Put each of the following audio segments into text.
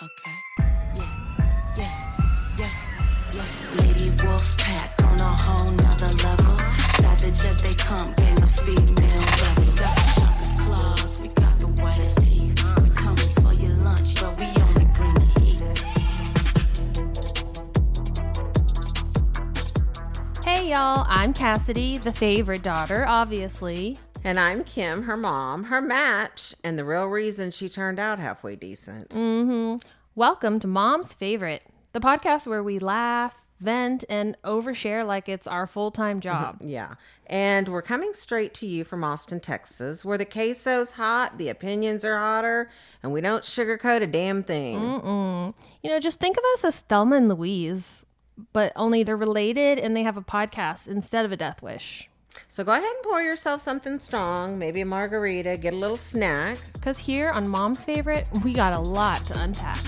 Okay. Yeah. Lady Wolf Pack on a whole nother level. Savage as they come, gang of female rebel. We got the sharpest claws, we got the whitest teeth. We coming for your lunch, but we only bring the heat. Hey y'all, I'm Cassidy, the favorite daughter, obviously. And I'm Kim, her mom, her match, and the real reason she turned out halfway decent. Welcome to Mom's Favorite, the podcast where we laugh, vent, and overshare like it's our full-time job. Yeah. And we're coming straight to you from Austin, Texas, where the queso's hot, the opinions are hotter, and we don't sugarcoat a damn thing. You know, just think of us as Thelma and Louise, but only they're related and they have a podcast instead of a death wish. So go ahead and pour yourself something strong, maybe a margarita, get a little snack. Because here on Mom's Favorite, we got a lot to unpack.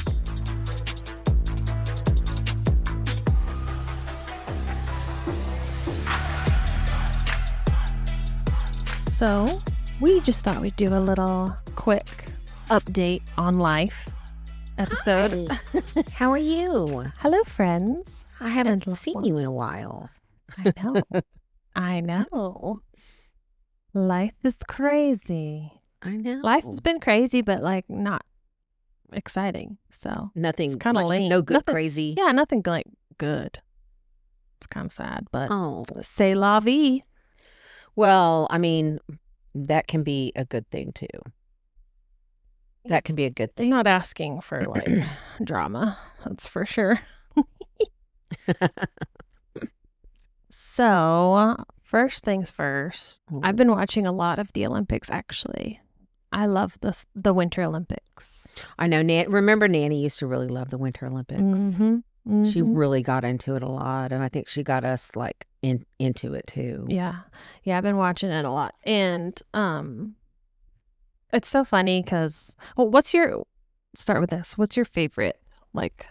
So, we just thought we'd do a little quick update on life episode. Hi. How are you? Hello, friends. I haven't And seen you in a while. I know. I know. Life is crazy. I know. Life has been crazy, but like not exciting. So Nothing it's kind of lame. No good Nothing- crazy. Yeah, nothing like good. It's kind of sad, but Oh. c'est la vie. Well, I mean, that can be a good thing too. That can be a good They're thing. not asking for like drama. That's for sure. So, first things first, I've been watching a lot of the Olympics, actually. I love the Winter Olympics. I know. Remember, Nanny used to really love the Winter Olympics. She really got into it a lot, and I think she got us like into it too. Yeah. I've been watching it a lot. And it's so funny because, well, start with this. What's your favorite, like,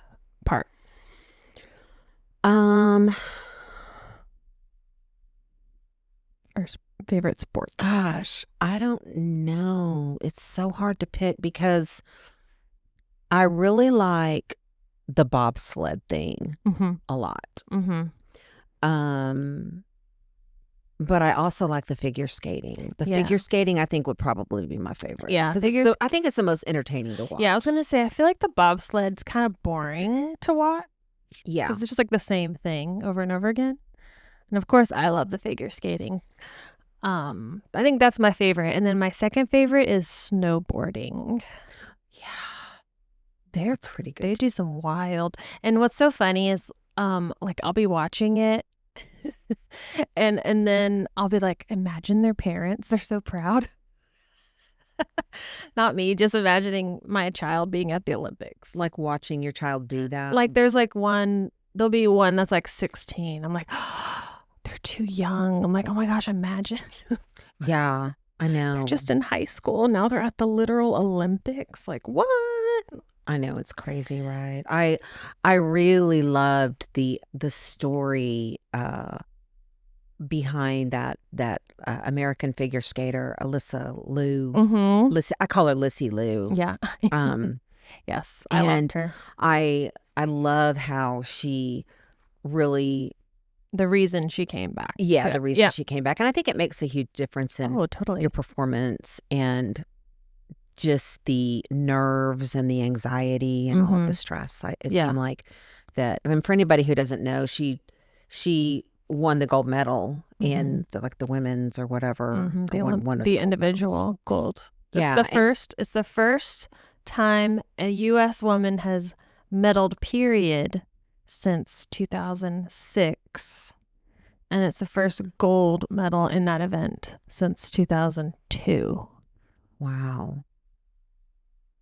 part? Or favorite sport? Gosh, I don't know. It's so hard to pick because I really like the bobsled thing a lot. But I also like the figure skating. The Yeah. figure skating, I think, would probably be my favorite. Yeah, because I think it's the most entertaining to watch. Yeah, I was going to say, I feel like the bobsled's kind of boring to watch. Yeah. Because it's just like the same thing over and over again. And of course, I love the figure skating. I think that's my favorite. And then my second favorite is snowboarding. Yeah. That's pretty good. They do some wild. And what's so funny is, like, I'll be watching it and then I'll be like, imagine their parents. They're so proud. Not me, just imagining my child being at the Olympics. Like watching your child do that. Like there's like there'll be one that's like 16. I'm like, oh, they're too young. I'm like, oh my gosh, imagine. Yeah, I know. They're just in high school. Now they're at the literal Olympics. Like, what? I know, it's crazy, right? I really loved the story behind that American figure skater Alyssa Liu. I call her Lissy Liu. Yeah. Yes, I loved her. I love how she really The reason she came back. the reason she came back, and I think it makes a huge difference in totally. your performance and just the nerves and the anxiety and all of the stress. It seemed like that. I mean, for anybody who doesn't know, she won the gold medal in the women's or whatever. The individual gold. Yeah, It's the first time a U.S. woman has medaled, period, since 2006. And it's the first gold medal in that event since 2002. Wow.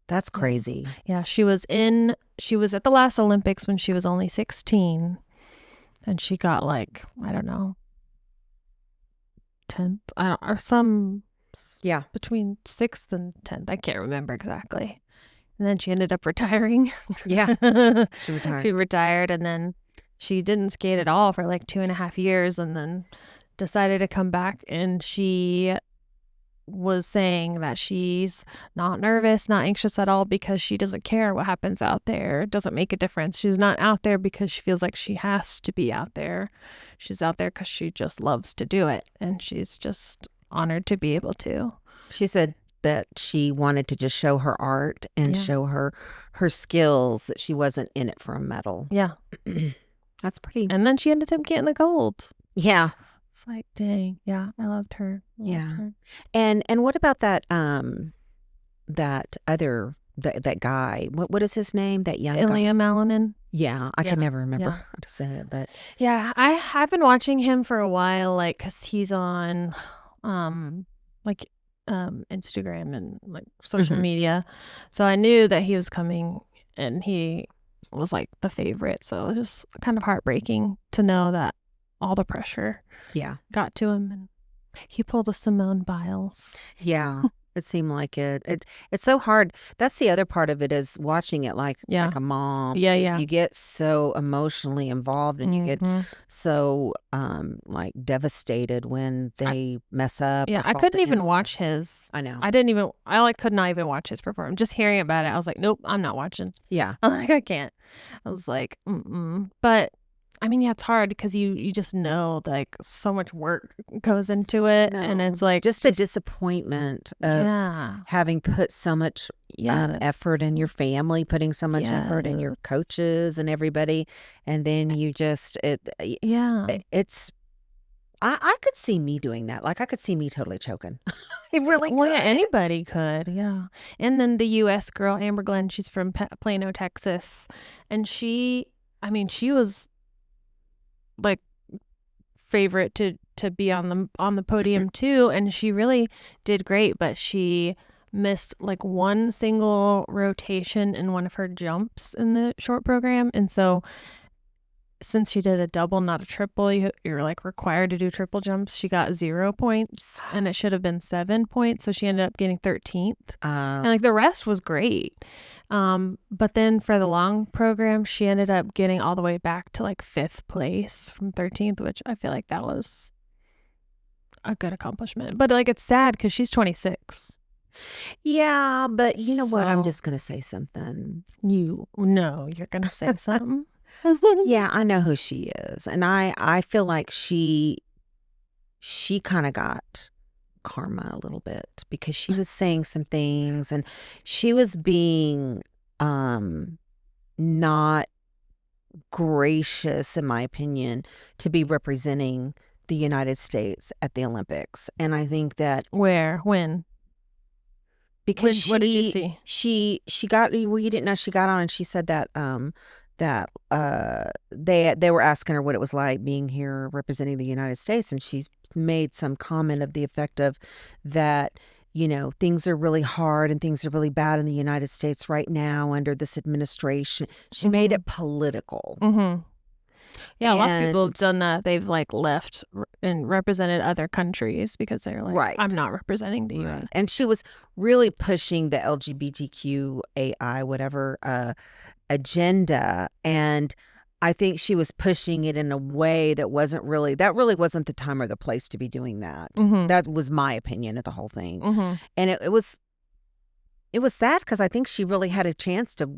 That's crazy. Yeah, she was at the last Olympics when she was only 16. And she got like, I don't know, 10th, between 6th and 10th. I can't remember exactly. And then she ended up retiring. Yeah. She retired. She retired, and then she didn't skate at all for like 2.5 years, and then decided to come back, and she was saying that she's not nervous, not anxious at all because she doesn't care what happens out there. It doesn't make a difference. She's not out there because she feels like she has to be out there. She's out there because she just loves to do it. And she's just honored to be able to. She said that she wanted to just show her art and show her skills, that she wasn't in it for a medal. Yeah. That's pretty. And then she ended up getting the gold. Yeah. It's like, dang. Yeah, I loved her. Her. And what about that that other that guy? What is his name? That young Ilya guy? Malanin. Yeah, I could never remember how to say it, but I've been watching him for a while, like, cause he's on, Instagram and like social media, so I knew that he was coming, and he was like the favorite. So it was kind of heartbreaking to know that all the pressure got to him, and he pulled a Simone Biles. Yeah. It seemed like it. It's so hard. That's the other part of it, is watching it like a mom. Yeah. You get so emotionally involved, and you get so like devastated when they mess up. Yeah, I couldn't even watch his. I know. I could not even watch his performance. Just hearing about it, I was like, nope, I'm not watching. Yeah. I'm like, I can't. I was like, But I mean, yeah, it's hard because you just know, like, so much work goes into it, and it's like just the disappointment of having put so much effort in your family, putting so much effort in your coaches and everybody, and then you just it's. I could see me doing that. Like, I could see me totally choking. It really could. Well, yeah, anybody could, yeah. And then the U.S. girl, Amber Glenn, she's from Plano, Texas, and she was like favorite to be on the podium too, and she really did great, but she missed like one single rotation in one of her jumps in the short program, and so since she did a double, not a triple, you're like required to do triple jumps. She got 0 points, and it should have been 7 points, so she ended up getting 13th. And like the rest was great. But then for the long program, she ended up getting all the way back to like 5th place from 13th, which I feel like that was a good accomplishment. But like, it's sad because she's 26. Yeah, but you know what? I'm just gonna say something. You're gonna say something. Yeah, I know who she is, and I feel like she kind of got karma a little bit, because she was saying some things, and she was being not gracious, in my opinion, to be representing the United States at the Olympics. And I think that when because what did you see? She got, well, you didn't know, she got on and she said that they were asking her what it was like being here representing the United States, and she's made some comment of the effect of that, things are really hard and things are really bad in the United States right now under this administration. She made it political. Yeah, lots of people have done that. They've like left and represented other countries because they're like, I'm not representing the U.S. And she was really pushing the LGBTQAI whatever agenda, and I think she was pushing it in a way that really wasn't the time or the place to be doing that. That was my opinion of the whole thing. And it was sad, because I think she really had a chance to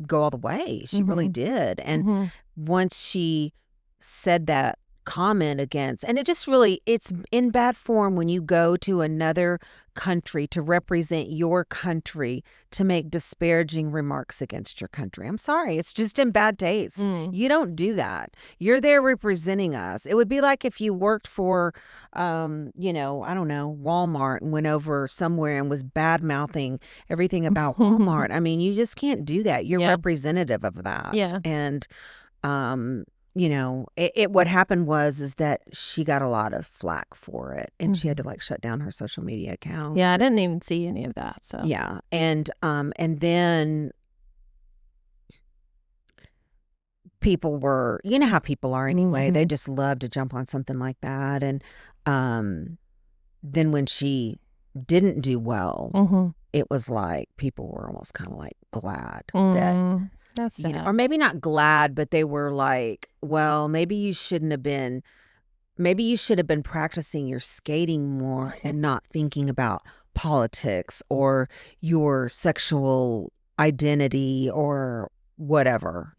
go all the way. She really did. And once she said that comment against, and it's in bad form when you go to another country to represent your country to make disparaging remarks against your country. I'm sorry, it's just in bad taste. You don't do that. You're there representing us. It would be like if you worked for I don't know, Walmart, and went over somewhere and was bad mouthing everything about Walmart. I mean, you just can't do that. You're representative of that. And what happened is that she got a lot of flack for it, and she had to like shut down her social media account. Yeah, I didn't even see any of that. So yeah, and then people were, you know how people are anyway. They just love to jump on something like that, and then when she didn't do well, it was like people were almost kind of like glad that. That's sad. Or maybe not glad, but they were like, well, maybe you shouldn't have been maybe you should have been practicing your skating more and not thinking about politics or your sexual identity or whatever,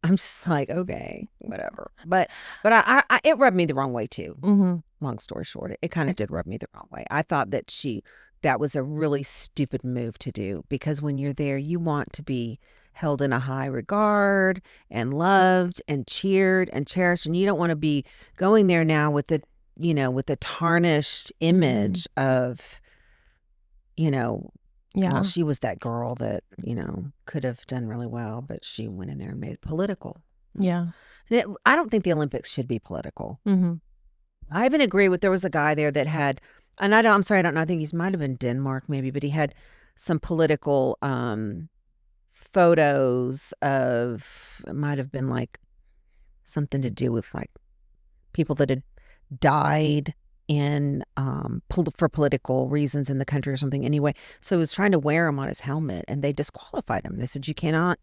I'm just like, okay, whatever. But I it rubbed me the wrong way too. Mm-hmm. Long story short, it kind of did rub me the wrong way. I thought that was a really stupid move to do, because when you're there, you want to be held in a high regard and loved and cheered and cherished, and you don't want to be going there now with the tarnished image of, well, she was that girl that, could have done really well, but she went in there and made it political. Yeah. I don't think the Olympics should be political. Mm-hmm. I even agree with, there was a guy there that had, and I'm sorry, I don't know, I think he might have been Denmark maybe, but he had some political photos of, it might have been like something to do with like people that had died in for political reasons in the country or something anyway. So he was trying to wear them on his helmet, and they disqualified him. They said, you can't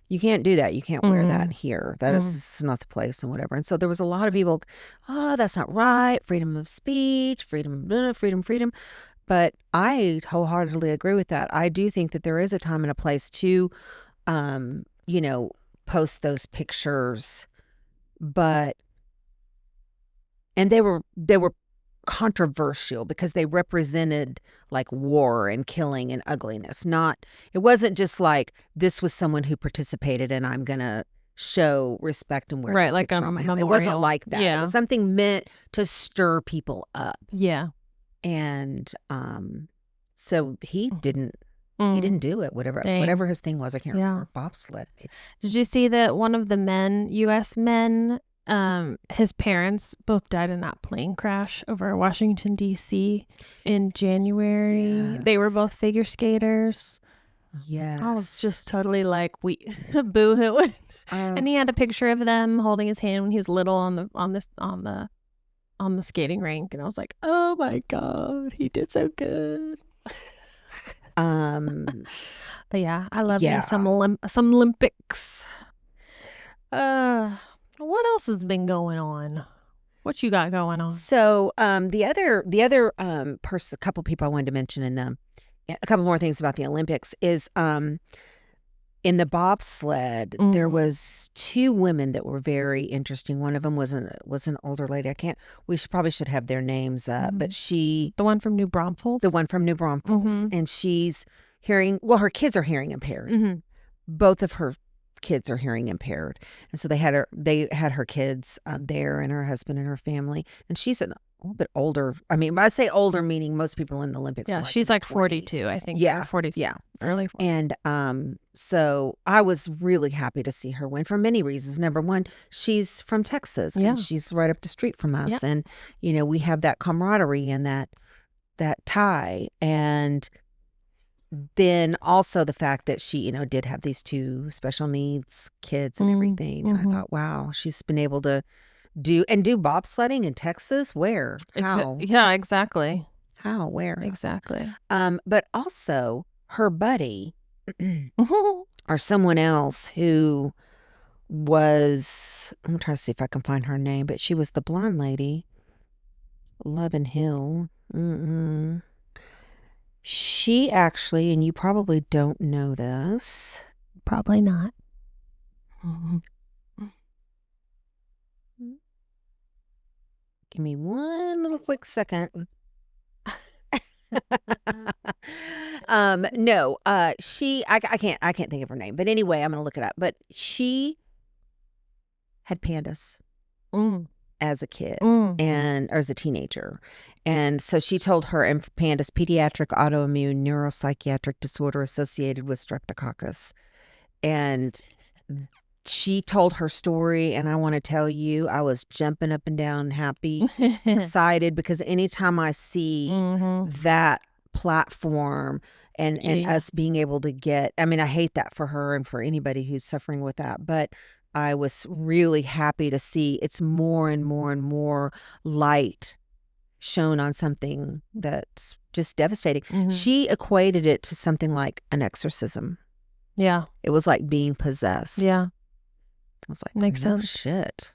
do that. You can't wear that here. That is not the place and whatever. And so there was a lot of people, oh, that's not right. Freedom of speech, freedom. But I wholeheartedly agree with that. I do think that there is a time and a place to, post those pictures, and they were controversial because they represented like war and killing and ugliness. It wasn't just like, this was someone who participated and I'm gonna show respect and wear right, like a on my memorial. It wasn't like that. Yeah. It was something meant to stir people up. Yeah. And so he didn't do it, whatever his thing was. I can't remember. Bobsled. Did you see that one of the U.S. men, his parents both died in that plane crash over Washington, D.C. in January? Yes. They were both figure skaters. Yes. I was just totally like, boo-hoo. And he had a picture of them holding his hand when he was little on the skating rink, and I was like, oh my God, he did so good. But yeah, I love me some Olympics. What else has been going on? What you got going on? So the other person, a couple people I wanted to mention a couple more things about the Olympics is in the bobsled, there was two women that were very interesting. One of them was an older lady. We should have their names up, but the one from New Braunfels? The one from New Braunfels. And she's her kids are hearing impaired. Both of her kids are hearing impaired. And so they had her kids there, and her husband and her family. And she's a little bit older. I mean, I say older, meaning most people in the Olympics. Yeah, she's like 42, I think. Yeah. 42. Yeah. Early 40s. And so I was really happy to see her win for many reasons. Number one, she's from Texas, and she's right up the street from us. Yeah. And, we have that camaraderie and that tie. And then also the fact that she, did have these two special needs kids and everything. And I thought, wow, she's been able to do bobsledding in Texas. Where? How? Yeah, exactly. How? Where? Exactly. But also her buddy or someone else who was, I'm trying to see if I can find her name, but she was the blonde lady, Lovin Hill. She actually, and you probably don't know this. Probably not. Give me one little quick second. No, she, I can't think of her name, but anyway, I'm going to look it up. But she had pandas as a kid or as a teenager. And so she told her pandas pediatric autoimmune neuropsychiatric disorder associated with streptococcus. And she told her story, and I want to tell you, I was jumping up and down, happy, excited, because anytime I see that platform and us being able to get, I mean, I hate that for her and for anybody who's suffering with that, but I was really happy to see it's more and more and more light shown on something that's just devastating. She equated it to something like an exorcism. Yeah. It was like being possessed. Yeah. I was like, makes no sense. shit.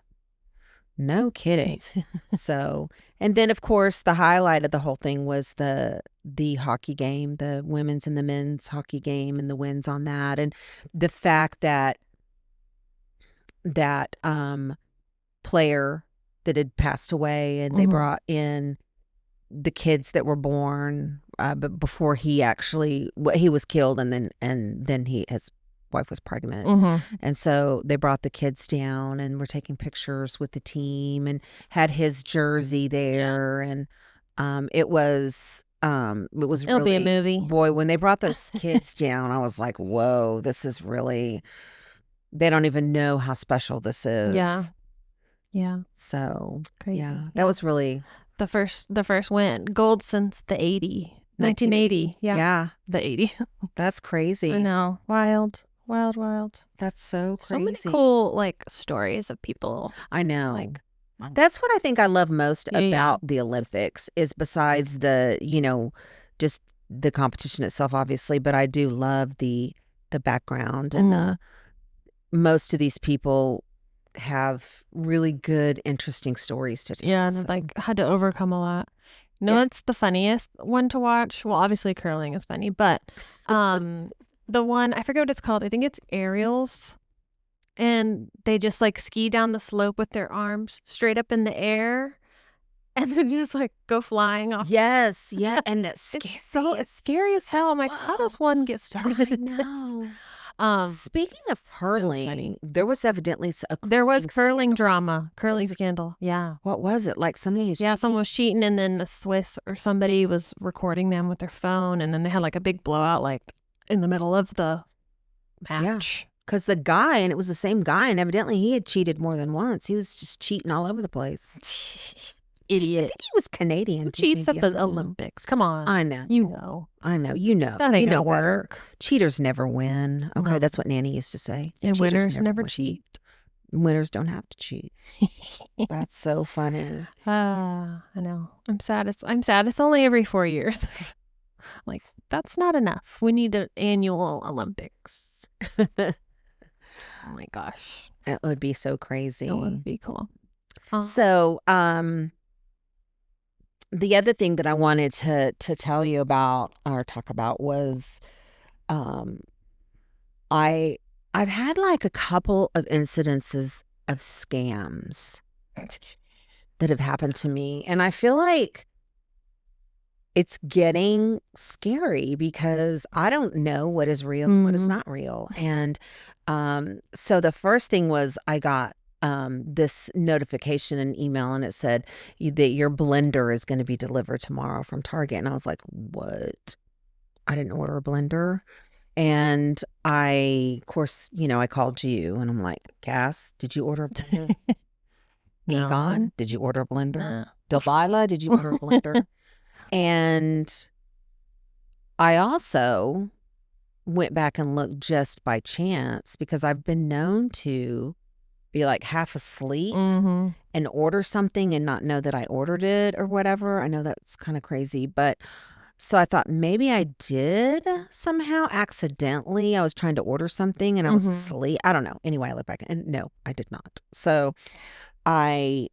No kidding. So, and then of course the highlight of the whole thing was the hockey game, the women's and the men's hockey game, and the wins on that, and the fact that player that had passed away, and they brought in the kids that were born, but before he was killed, and then his wife was pregnant, and so they brought the kids down and were taking pictures with the team and had his jersey there, and it was It'll really, be a movie. Boy, when they brought those kids down, I was like, whoa, this is really, they don't even know how special this is. Yeah. So Crazy. yeah, that was really the first win. Gold since the 1980. Yeah. The 80. That's crazy. I know. Wild. That's so crazy. So many cool like stories of people. I know. Like, that's what I think I love most about the Olympics, is besides the, just the competition itself, obviously, but I do love the background, and most of these people have really good, interesting stories to tell. Yeah, and like had to overcome a lot. It's the funniest one to watch. Well, obviously curling is funny, but the one, I forget what it's called. I think it's aerials. And they just like ski down the slope with their arms straight up in the air, and then just like go flying off. Yes, yeah, and it's scary. It's scary as hell. I'm like, how does one get started? I know. Speaking of curling, there was evidently curling drama, curling scandal. Yeah. What was it? Like somebody someone was cheating, and then the Swiss or somebody was recording them with their phone, and then they had like a big blowout like in the middle of the match. Yeah. Because the guy, and it was the same guy, and evidently he had cheated more than once. He was just cheating all over the place. Idiot. I think he was Canadian. Who cheats at the Olympics? Come on. I know. I know. That ain't gonna work. Cheaters never win. Okay, that's what Nanny used to say. And winners never cheat. Winners don't have to cheat. That's so funny. I know. I'm sad. It's only every 4 years. Like, that's not enough. We need an annual Olympics. Oh my gosh. It would be so crazy. It would be cool. So, the other thing that I wanted to tell you about or talk about was, I've had like a couple of incidences of scams that have happened to me, and I feel like it's getting scary because I don't know what is real and what is not real. And so the first thing was I got this notification, an email, and it said that your blender is going to be delivered tomorrow from Target. And I was like, what? I didn't order a blender. And of course, I called you, and I'm like, Cass, did you order a blender? No. Egon, did you order a blender? Delilah, did you order a blender? And I also went back and looked just by chance, because I've been known to be like half asleep and order something and not know that I ordered it or whatever. I know that's kind of crazy, but so I thought maybe I did somehow accidentally. I was trying to order something and I was asleep. I don't know. Anyway, I looked back and no, I did not. So I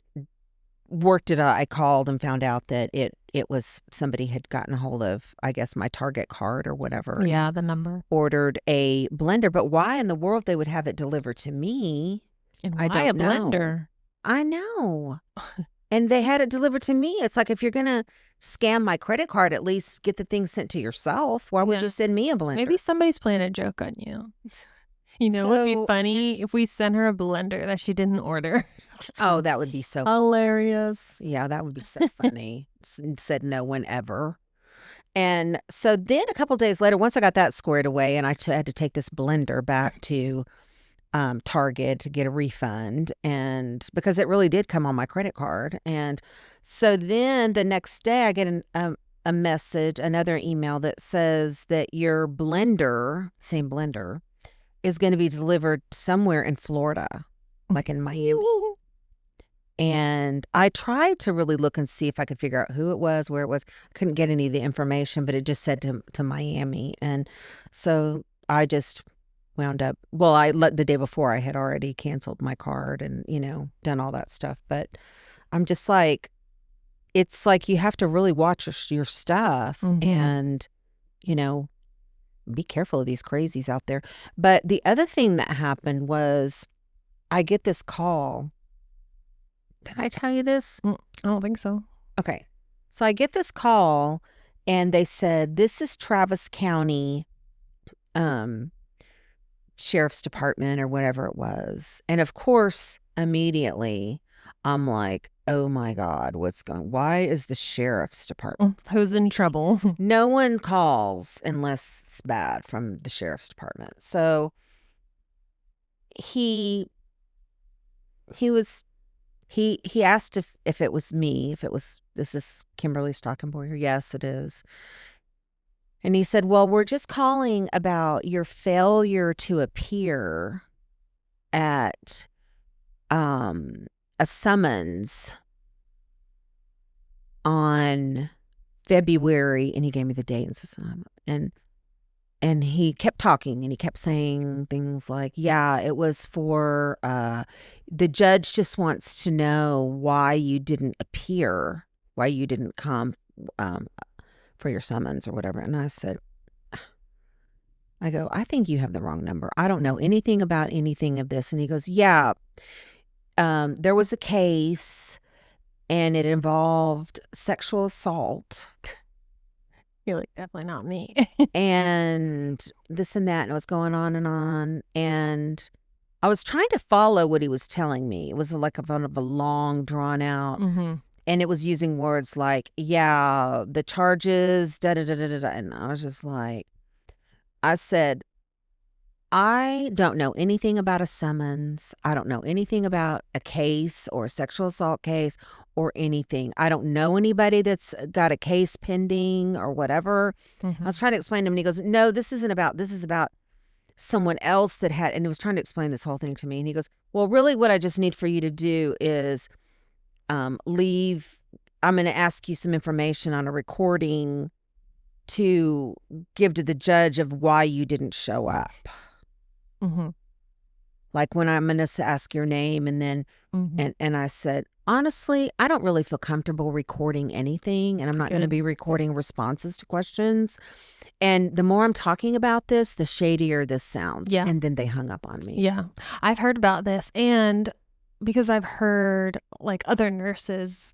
worked it out. I called and found out that it was somebody had gotten a hold of, I guess, my Target card or whatever. Yeah, the number. Ordered a blender, but why in the world they would have it delivered to me? And why I don't a know. blender? I know. And they had it delivered to me. It's like, if you're going to scam my credit card, at least get the thing sent to yourself. Why would you send me a blender? Maybe somebody's playing a joke on you. It would be funny if we sent her a blender that she didn't order. Oh, that would be so hilarious. Yeah, that would be so funny. Said no one ever. And so then a couple days later, once I got that squared away, and I had to take this blender back to Target to get a refund, and because it really did come on my credit card. And so then the next day I get a message, another email that says that your blender, same blender, is going to be delivered somewhere in Florida, like in Miami. And I tried to really look and see if I could figure out who it was, where it was. I couldn't get any of the information, but it just said to Miami. And so I just wound up, the day before I had already canceled my card and, done all that stuff. But I'm just like, it's like you have to really watch your stuff and, be careful of these crazies out there. But the other thing that happened was I get this call. Did I tell you this? I don't think so. Okay. So I get this call and they said, this is Travis County Sheriff's Department or whatever it was. And of course, immediately I'm like, oh my God, why is the Sheriff's Department? Who's in trouble? No one calls unless it's bad from the Sheriff's Department. So he asked if it was me, this is Kimberly Stockenboyer. Yes, it is. And he said, well, we're just calling about your failure to appear at a summons on February, and he gave me the date and he kept talking and he kept saying things like, yeah, it was for the judge just wants to know why you didn't appear, why you didn't come for your summons or whatever. And I go, I think you have the wrong number. I don't know anything about anything of this. And he goes, yeah, there was a case and it involved sexual assault. You're like, definitely not me. And this and that, and it was going on. And I was trying to follow what he was telling me. It was like a long, drawn out, and it was using words like, yeah, the charges, da-da-da-da-da. And I was just like, I said, I don't know anything about a summons. I don't know anything about a case or a sexual assault case or anything. I don't know anybody that's got a case pending or whatever. I was trying to explain to him, and he goes, no, this is about someone else that had, and he was trying to explain this whole thing to me. And he goes, well, really what I just need for you to do is leave. I'm going to ask you some information on a recording to give to the judge of why you didn't show up. Like when I'm going to ask your name and then, and I said, honestly, I don't really feel comfortable recording anything, and I'm not going to be recording responses to questions. And the more I'm talking about this, the shadier this sounds. Yeah. And then they hung up on me. Yeah. I've heard about this, and because I've heard like other nurses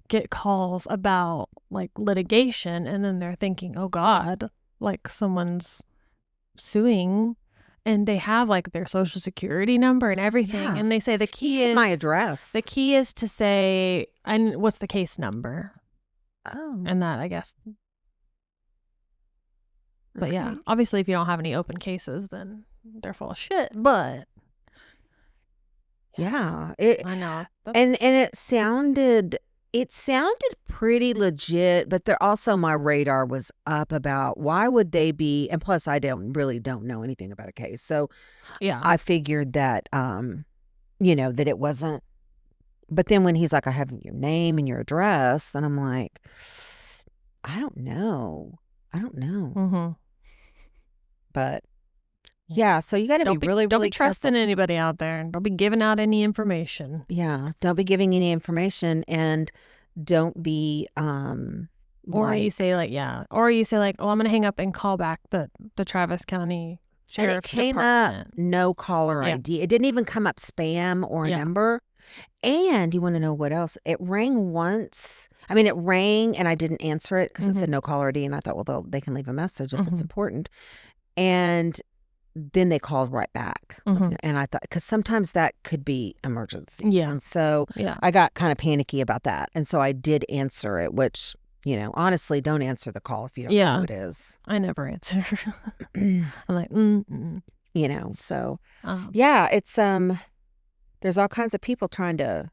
get calls about like litigation, and then they're thinking, oh God, like someone's suing. And they have like their social security number and everything. Yeah. And they say the key is my address. The key is to say, and what's the case number? Oh. And that, I guess. But yeah, obviously if you don't have any open cases, then they're full of shit. But yeah, I know. And it sounded pretty legit, but there also my radar was up about why would they be, and plus I don't know anything about a case. So yeah, I figured that, that it wasn't, but then when he's like, I have your name and your address, then I'm like, I don't know. But yeah, so you got to be really don't be trusting careful. anybody out there, and don't be giving out any information. Yeah, don't be giving any information, and don't be or you say like, oh, I'm gonna hang up and call back the Travis County Sheriff's Department. It came up no caller ID. It didn't even come up spam or a number. And you want to know what else? It rang once. I mean, it rang and I didn't answer it because it said no caller ID, and I thought, well, they can leave a message if it's important. And then they called right back. And I thought, because sometimes that could be emergency. Yeah. And so I got kind of panicky about that. And so I did answer it, which, honestly, don't answer the call if you don't know who it is. I never answer. I'm like, so yeah, it's, there's all kinds of people trying to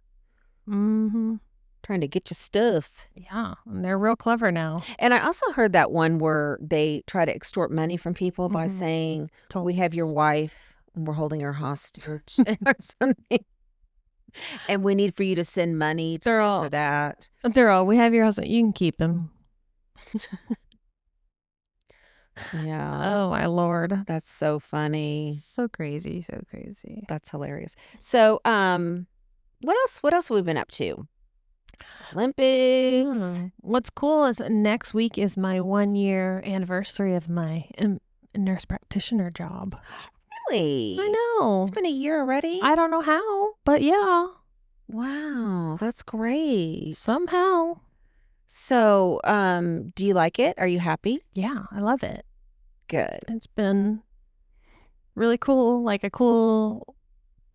get your stuff. Yeah, and they're real clever now. And I also heard that one where they try to extort money from people by saying, we have your wife and we're holding her hostage or something. And we need for you to send money to this or that. We have your husband. You can keep him. Yeah. Oh my Lord. That's so funny. So crazy. So crazy. That's hilarious. So, what else? What else have we been up to? Olympics. What's cool is next week is my 1-year anniversary of my nurse practitioner job. Really? I know. It's been a year already. I don't know how, but yeah. Wow, that's great. Somehow. So, do you like it? Are you happy? Yeah, I love it. Good. It's been really cool, like a cool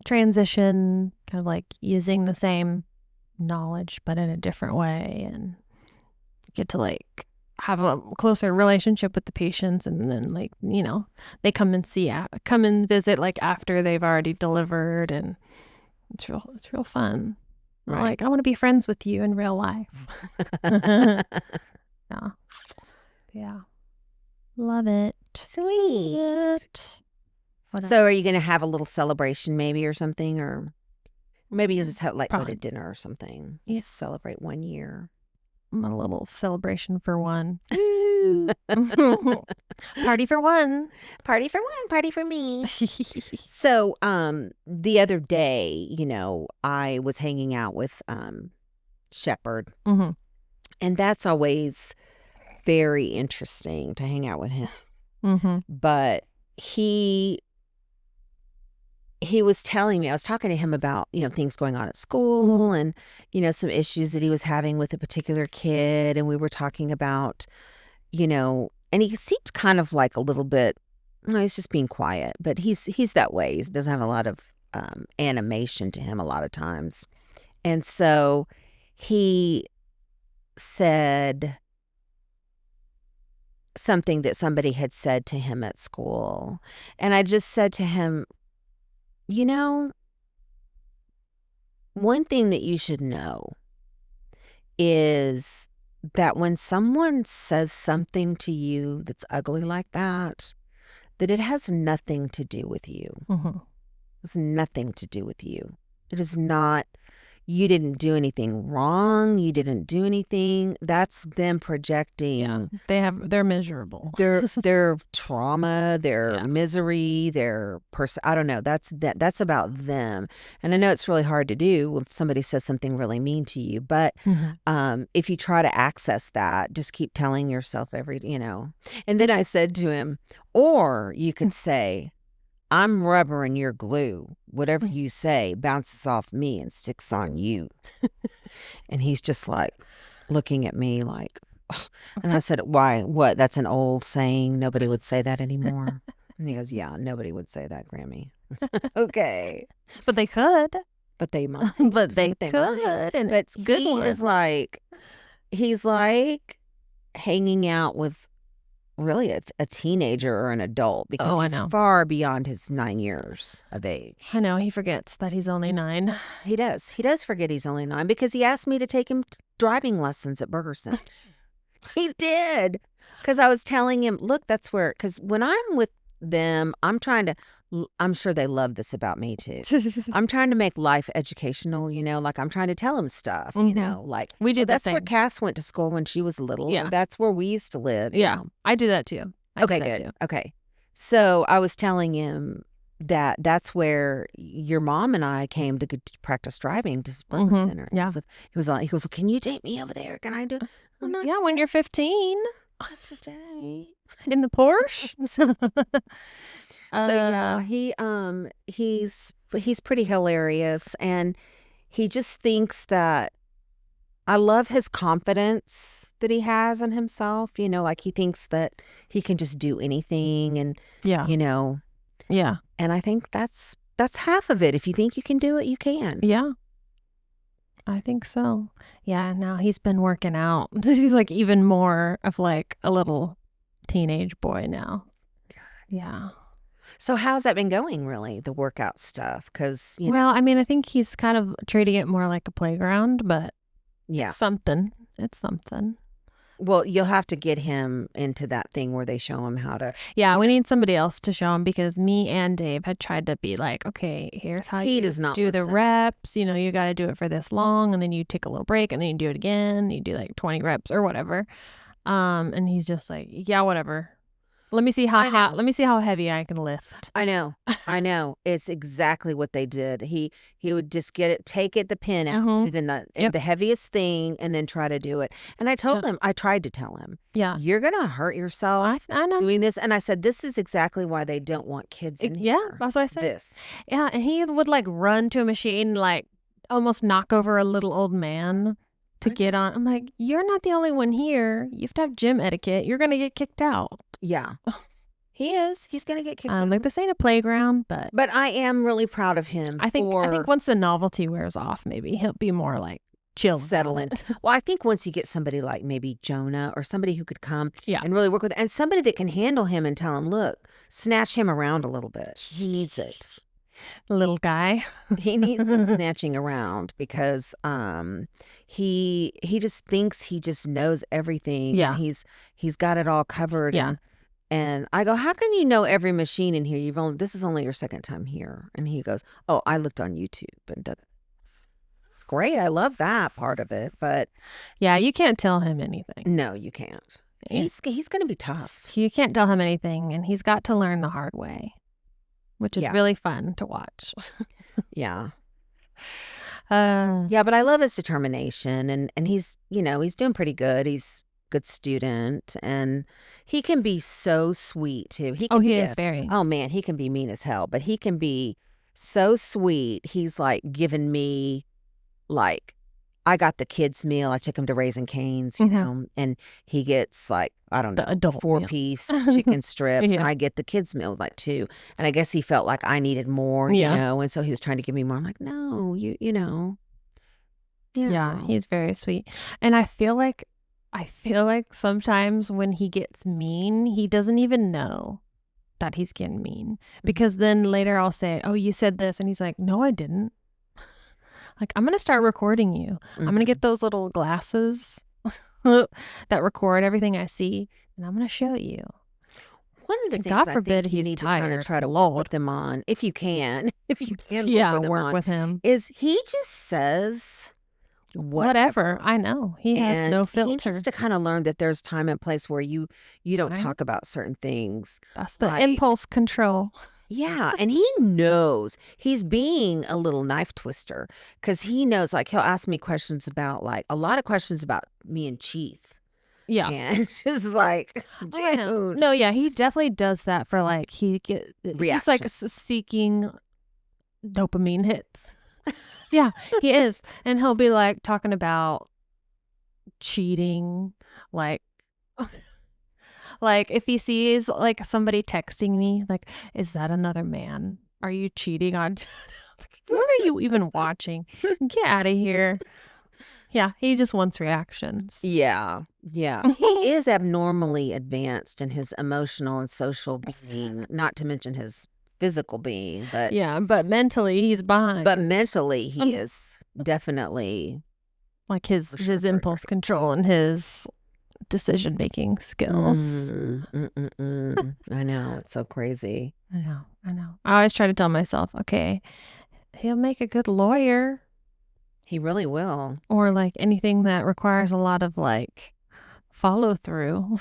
transition, kind of like using the same knowledge but in a different way, and get to like have a closer relationship with the patients, and then like, you know, they come and visit like after they've already delivered, and it's real fun. Right. Like, I want to be friends with you in real life. Yeah. Love it. Sweet. What So, are you going to have a little celebration maybe or something? Or maybe you'll just have go Probably. to dinner or something. Yeah. Celebrate 1 year. a little celebration for one. Party for one. Party for one, party for me. So, the other day, you know, I was hanging out with Shepherd, Mm-hmm. and that's always very interesting to hang out with him. Mm-hmm. But he was telling me, I was talking to him about, you know, things going on at school and, you know, some issues that he was having with a particular kid. And we were talking about, you know, and he seemed kind of like a little bit, he's just being quiet, but he's that way. He doesn't have a lot of animation to him a lot of times. And so he said something that somebody had said to him at school. And I just said to him, you know, one thing that you should know is that when someone says something to you that's ugly like that it has nothing to do with you. Mm-hmm. It's nothing to do with you. It is not, you didn't do anything wrong. You didn't do anything. That's them projecting. Yeah, they're miserable. Their trauma, their Yeah. misery, their person. I don't know. That's about them. And I know it's really hard to do if somebody says something really mean to you. But if you try to access that, just keep telling yourself you know. And then I said to him, or you could say, I'm rubber and you're glue. Whatever you say bounces off me and sticks on you. And he's just like looking at me like, ugh. And I said, why? What? That's an old saying. Nobody would say that anymore. And he goes, yeah, nobody would say that, Grammy. Okay. But they could. But they might. But they might. could. And But it's good he one. is like, he's like hanging out with really a teenager or an adult because I he's know. far beyond his 9 years of age. I know, he forgets that he's only 9. He does forget he's only 9 because he asked me to take him driving lessons at Bergerson. He did. Because I was telling him, look, that's where, because when I'm with them, I'm sure they love this about me too. I'm trying to make life educational, you know, like I'm trying to tell them stuff, you know, like We do the that's where same. Cass went to school when she was little. Yeah. That's where we used to live. you Yeah, know. I do that too. Okay, good. Okay. So I was telling him that's where your mom and I came to practice driving to Burger Center. Yeah. So he goes, well, can you take me over there? Can I do? I'm not Yeah, when you're 15 today. in the Porsche. So yeah, he's pretty hilarious, and he just thinks that I love his confidence that he has in himself. You know, like he thinks that he can just do anything, and Yeah. you know, Yeah. and I think that's half of it. If you think you can do it, you can. Yeah. I think so. Yeah, now he's been working out. He's like even more of like a little teenage boy now. Yeah. So how's that been going, really, the workout stuff? Because, you know, Well, I mean, I think he's kind of treating it more like a playground, but yeah. something. It's something. Well, you'll have to get him into that thing where they show him how to. Yeah, we need somebody else to show him because me and Dave had tried to be like, okay, here's how He you does not do the listen. reps. You know, you got to do it for this long, and then you take a little break, and then you do it again. You do like 20 reps or whatever. And he's just like, yeah, whatever. Let me see how hot. Let me see how heavy I can lift. I know. It's exactly what they did. He would just take the pin out, put it in the heaviest thing, and then try to do it. And I told him, I tried to tell him, you're gonna hurt yourself I know. doing this. And I said, this is exactly why they don't want kids in here. Yeah, that's what I said. This. Yeah, and he would like run to a machine, like almost knock over a little old man to get on. I'm like, you're not the only one here. You have to have gym etiquette. You're gonna get kicked out. Yeah. He is. He's gonna get kicked out. Like this ain't a playground, but I am really proud of him. I think once the novelty wears off, maybe he'll be more like chill, settle in. Well, I think once you get somebody like maybe Jonah or somebody who could come and really work with, and somebody that can handle him and tell him, look, snatch him around a little bit. He needs it. Little guy. He needs some snatching around because he just thinks he just knows everything. Yeah. And he's got it all covered. Yeah. And I go, how can you know every machine in here? This is only your second time here. And he goes, oh, I looked on YouTube and did it. It's great. I love that part of it. But yeah, you can't tell him anything. No, you can't. He's going to be tough. You can't tell him anything, and he's got to learn the hard way, which is really fun to watch. Yeah. But I love his determination, and he's doing pretty good. He's good student, and he can be so sweet too. He is very. Oh man, he can be mean as hell, but he can be so sweet. He's like giving me, like, I got the kids' meal. I took him to Raising Cane's, you know, and he gets like, I don't know, the adult 4-piece chicken strips, and I get the kids' meal like 2. And I guess he felt like I needed more, you know, and so he was trying to give me more. I'm like, no, you know. Yeah, he's very sweet, and I feel like sometimes when he gets mean, he doesn't even know that he's getting mean, because then later I'll say, oh, you said this, and he's like, no, I didn't. Like, I'm going to start recording you. I'm going to get those little glasses that record everything I see, and I'm going to show you. One of the things God forbid he's need tired, to kind of try to work them on, if you can work with him, is he just says whatever. I know. He has no filter. He needs to kind of learn that there's time and place where you don't talk about certain things. That's the impulse control. Yeah, and he knows he's being a little knife twister, because he knows, like, he'll ask me questions about, like, a lot of questions about me and Chief. Yeah. And just like, dude. No, yeah, he definitely does that for, like, he's like seeking dopamine hits. Yeah, he is. And he'll be like talking about cheating, like if he sees like somebody texting me, like, is that another man? Are you cheating on? What are you even watching? Get out of here. Yeah, he just wants reactions. Yeah. He is abnormally advanced in his emotional and social being, not to mention his physical being, but but mentally he's behind. But mentally he is definitely, like, his impulse control and his decision-making skills. I know, it's so crazy. I know. I always try to tell myself, okay, he'll make a good lawyer. He really will. Or like anything that requires a lot of like follow through.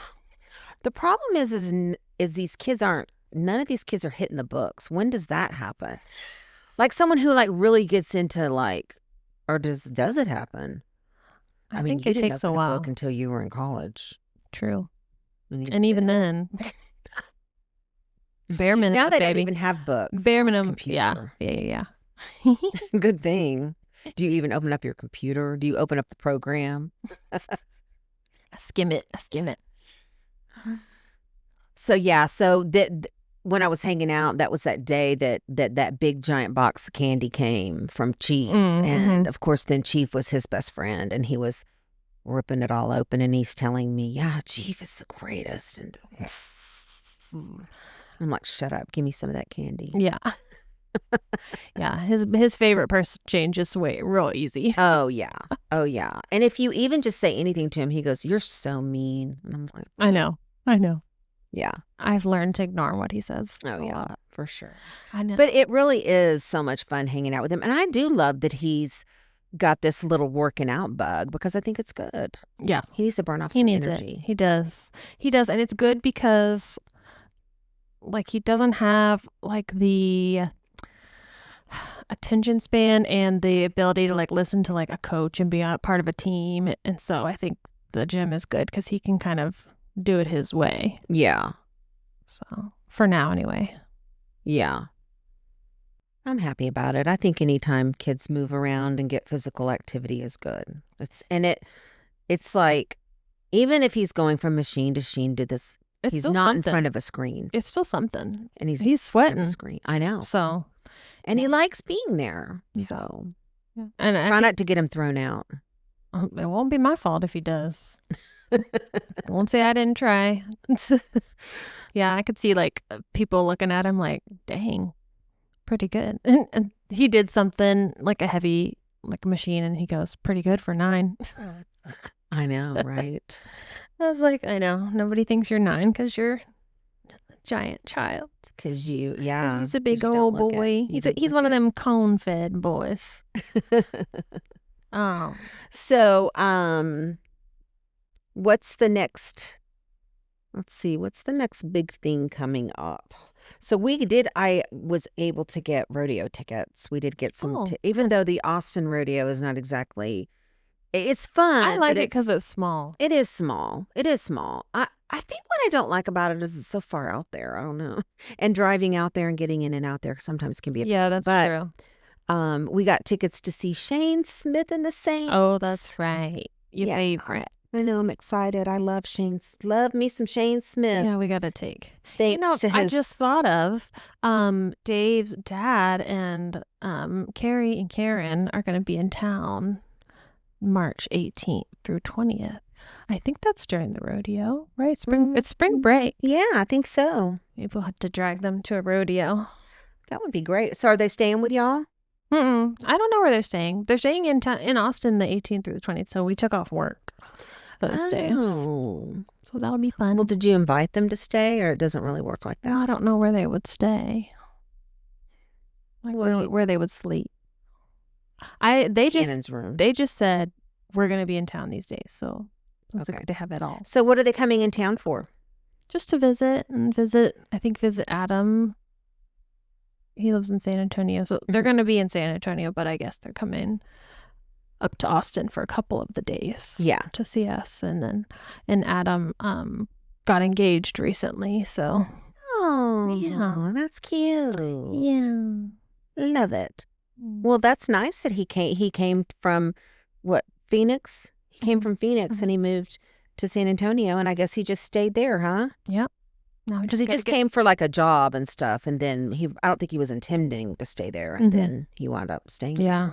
The problem is these kids none of these kids are hitting the books. When does that happen? Like someone who like really gets into like, or does it happen? I mean, think it takes a while. Book until you were in college. True. And even then, bare minimum. Now they don't even have books. Bare minimum. Computer. Yeah. Good thing. Do you even open up your computer? Do you open up the program? I skim it. So yeah, when I was hanging out, that was that day that big giant box of candy came from Chief. And of course then Chief was his best friend, and he was ripping it all open, and he's telling me, yeah, Chief is the greatest. And I'm like, shut up, give me some of that candy. Yeah. Yeah, his favorite person changes real easy. Oh yeah. And if you even just say anything to him, he goes, you're so mean. And I'm like, I know. Yeah. I've learned to ignore what he says. Oh yeah, for sure. I know. But it really is so much fun hanging out with him. And I do love that he's got this little working out bug, because I think it's good. Yeah. He needs to burn off some energy. He does. And it's good because like, he doesn't have like the attention span and the ability to like listen to like a coach and be a part of a team. And so I think the gym is good because he can kind of do it his way. Yeah. So for now, anyway. Yeah. I'm happy about it. I think anytime kids move around and get physical activity is good. It's like, even if he's going from machine to machine to this, It's he's still not something. in front of a screen. It's still something. And he's He's in front of sweating. a screen. I know. So. And he likes being there. Yeah. So Yeah. And try not to get him thrown out. It won't be my fault if he does. I won't say I didn't try. Yeah, I could see like people looking at him like, dang, pretty good. And he did something like a heavy like machine and he goes, pretty good for 9. I know, right? I was like, I know. Nobody thinks you're 9 because you're a giant child. Because yeah. He's a big 'cause you don't old look it. boy. You don't He's look one of it. them cone-fed boys. Oh. So, what's the next? Let's see. What's the next big thing coming up? So I was able to get rodeo tickets. We did get some, Oh. even though the Austin rodeo is not exactly, it's fun. I like but it because it's small. It is small. It is small. I think what I don't like about it is it's so far out there. I don't know. And driving out there and getting in and out there sometimes can be Yeah, that's true. we got tickets to see Shane Smith and the Saints. Oh, that's right. Your Yeah. favorite. I know. I'm excited. I love love me some Shane Smith. Yeah, we got to take. Thanks to I his. just thought of Dave's dad and Carrie and Karen are going to be in town March 18th through 20th. I think that's during the rodeo, right? It's spring break. Yeah, I think so. Maybe we'll have to drag them to a rodeo. That would be great. So are they staying with y'all? I don't know where they're staying. They're staying in Austin the 18th through the 20th, so we took off work those days. Oh. So that'll be fun. Well, did you invite them to stay, or it doesn't really work like that? No, I don't know where they would stay. Like Well, where they would sleep. Cannon's room. They just said we're going to be in town these days, so looks Okay. like they have it all. So what are they coming in town for? Just to visit. I think visit Adam. He lives in San Antonio, so they're going to be in San Antonio, but I guess they're coming up to Austin for a couple of the days. Yeah. To see us, and Adam got engaged recently, so Oh, Yeah. that's cute. yeah. Love it. Well, that's nice that he came from what, Phoenix? He came from Phoenix and he moved to San Antonio, and I guess he just stayed there, huh? Yep. No, Because he just came for like a job and stuff, and then I don't think he was intending to stay there, and then he wound up staying there. Yeah.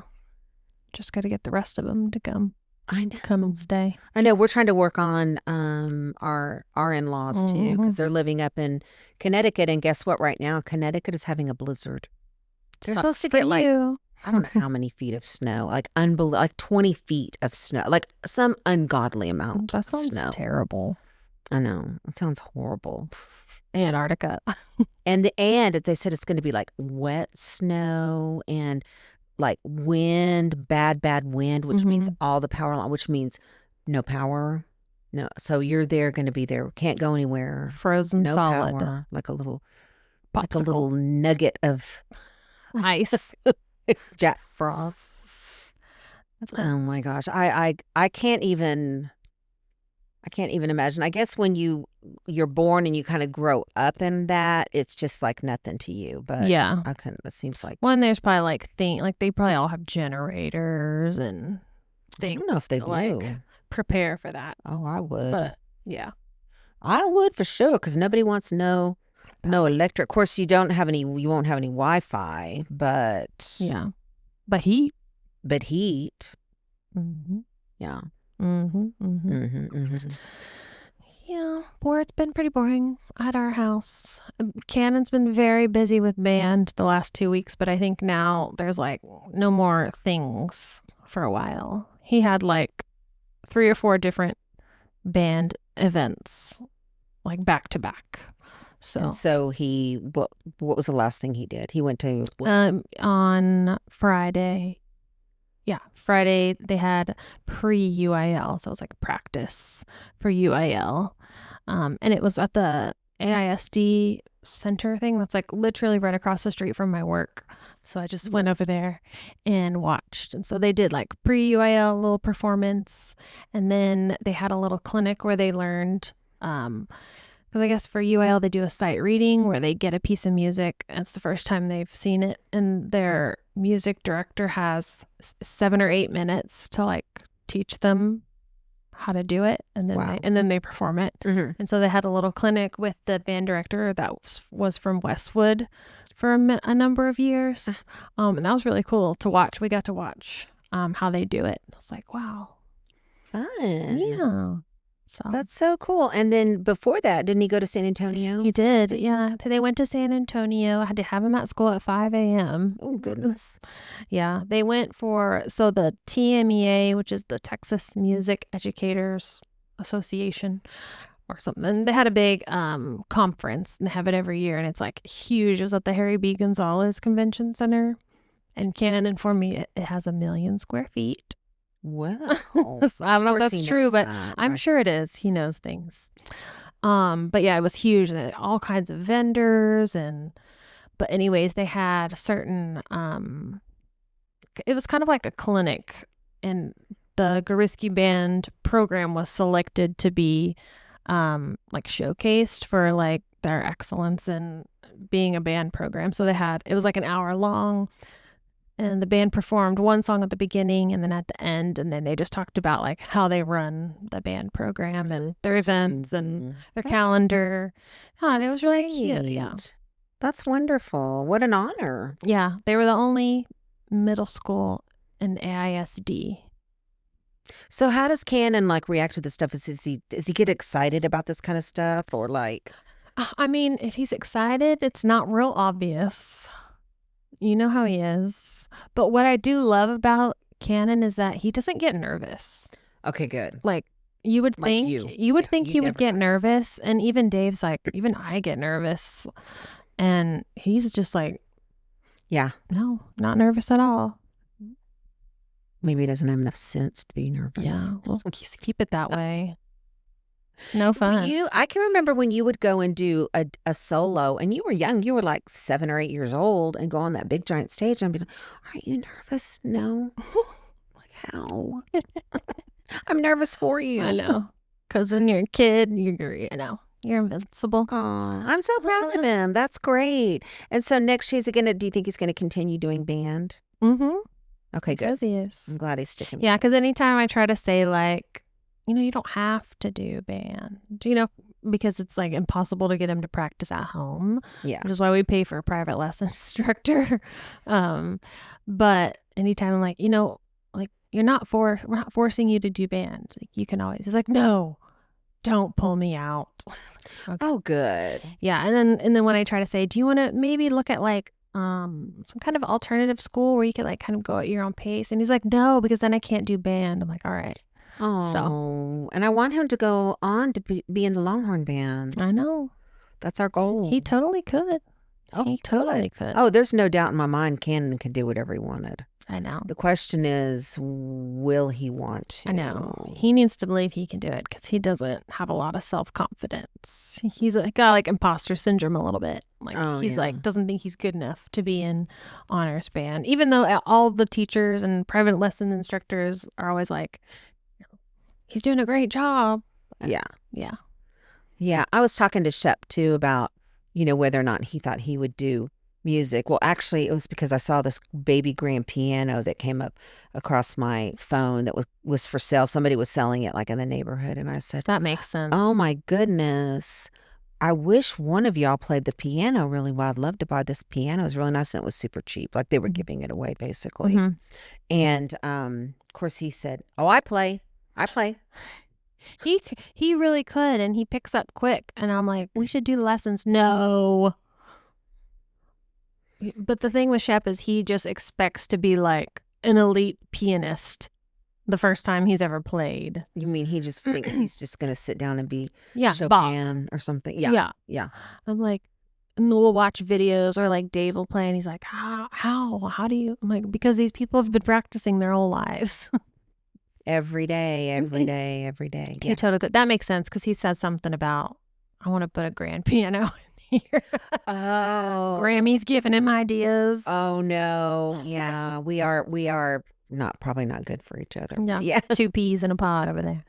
Just got to get the rest of them to come and stay. I know. We're trying to work on our in-laws too, because they're living up in Connecticut, and guess what? Right now, Connecticut is having a blizzard. They're supposed to get like, I don't know how many feet of snow, like like 20 feet of snow, like some ungodly amount That of sounds snow. terrible. I know. It sounds horrible. Antarctica. And they said it's going to be like wet snow and like wind, bad wind, which means all the power line, which means no power. No. So you're going to be there. Can't go anywhere. Frozen No solid. power. Like a little Popsicle. nugget of Ice. Jack Frost. Oh my gosh. I can't even imagine. I guess when you're born and you kind of grow up in that, it's just like nothing to you. But Yeah. it seems like, One, there's probably like they probably all have generators and things. I don't know if they to, do. like, prepare for that. Oh, I would. But yeah. I would for sure, because nobody wants no electric. Of course, you won't have any Wi-Fi, but Yeah. But heat. heat. Mm-hmm. Yeah. Mm-hmm. Mm-hmm. Mm-hmm, mm-hmm. Yeah. It's been pretty boring at our house. Cannon's been very busy with band the last 2 weeks, but I think now there's like no more things for a while. He had like 3 or 4 different band events, like back to back. So, And so what was the last thing he did? He went to on Friday. Yeah, Friday they had pre-UIL, so it was like a practice for UIL. And it was at the AISD center thing that's like literally right across the street from my work. So I just went over there and watched. And so they did like pre-UIL little performance, and then they had a little clinic where they learned, because I guess for UIL they do a sight reading where they get a piece of music. And it's the first time they've seen it, and their music director has 7 or 8 minutes to like teach them how to do it, and then they perform it. And so they had a little clinic with the band director that was from Westwood for a number of years, and that was really cool to watch. We got to watch how they do it. I was like, wow, Fun. yeah. So That's so cool. And then before that, didn't he go to San Antonio? he did, yeah. They went to San Antonio. I had to have him at school at 5 a.m. Oh, goodness. Yeah, they went for the TMEA, which is the Texas Music Educators Association or something. They had a big conference, and they have it every year, and it's like huge. It was at the Harry B. Gonzalez Convention Center, and Cannon informed me it has 1 million square feet. Wow. So I don't know if that's true, but I'm right. sure it is. He knows things. But yeah, it was huge. They had all kinds of vendors, but anyways, they had certain it was kind of like a clinic, and the Goriski Band program was selected to be like showcased for like their excellence in being a band program. So it was like an hour long, and the band performed one song at the beginning and then at the end, and then they just talked about like how they run the band program and their events and their calendar. And it was really cute. Yeah. That's wonderful. What an honor. Yeah. They were the only middle school in AISD. So how does Cannon like react to this stuff? Does he get excited about this kind of stuff, or like? I mean, if he's excited, it's not real obvious. You know how he is. But what I do love about Cannon is that he doesn't get nervous. Okay, good. Like you would Like think, you would think he would get never- nervous. And even Dave's like, even I get nervous. And he's just like, Yeah. no, not nervous at all. Maybe he doesn't have enough sense to be nervous. Yeah, well, just keep it that way. No fun. I can remember when you would go and do a solo, and you were young. You were like 7 or 8 years old, and go on that big giant stage. And I'd be like, "Aren't you nervous?" No. Like how? I'm nervous for you. I know. Because when you're a kid, you're invincible. Oh, I'm so proud of him. That's great. And so next, do you think he's gonna continue doing band? Mm-hmm. Okay, He good. says he is. I'm glad he's sticking. Yeah, because anytime I try to say like, you don't have to do band, because it's like impossible to get him to practice at home. Yeah. Which is why we pay for a private lesson instructor. But anytime I'm like, like we're not forcing you to do band. Like you can always. He's like, no, don't pull me out. Okay. Oh, good. Yeah, and then when I try to say, do you want to maybe look at like some kind of alternative school where you could like kind of go at your own pace? And he's like, no, because then I can't do band. I'm like, all right. Oh, and I want him to go on to be in the Longhorn Band. I know. That's our goal. He totally could. Oh, he totally could. Oh, there's no doubt in my mind Cannon could do whatever he wanted. I know. The question is, will he want to? I know. He needs to believe he can do it because he doesn't have a lot of self-confidence. He's got like imposter syndrome a little bit. Like like doesn't think he's good enough to be in honors band, even though all the teachers and private lesson instructors are always like, he's doing a great job. Yeah. Yeah. Yeah. I was talking to Shep too about, whether or not he thought he would do music. Well, actually, it was because I saw this baby grand piano that came up across my phone that was for sale. Somebody was selling it like in the neighborhood. And I said, that makes sense. Oh my goodness. I wish one of y'all played the piano really well. I'd love to buy this piano. It was really nice and it was super cheap. Like they were giving it away basically. Mm-hmm. And of course he said, oh, I play. He really could, and he picks up quick. And I'm like, we should do lessons. No. But the thing with Shep is he just expects to be like an elite pianist the first time he's ever played. You mean he just thinks he's just going to sit down and be Chopin Bach or something? Yeah. I'm like, and we'll watch videos, or like Dave will play, and he's like, how do you? I'm like, because these people have been practicing their whole lives. Every day. Yeah. He totally could. That makes sense because he said something about, I want to put a grand piano in Oh. Grammy's giving him ideas. Oh no. Yeah, we are probably not good for each other. Yeah. Yeah. 2 peas in a pod over there.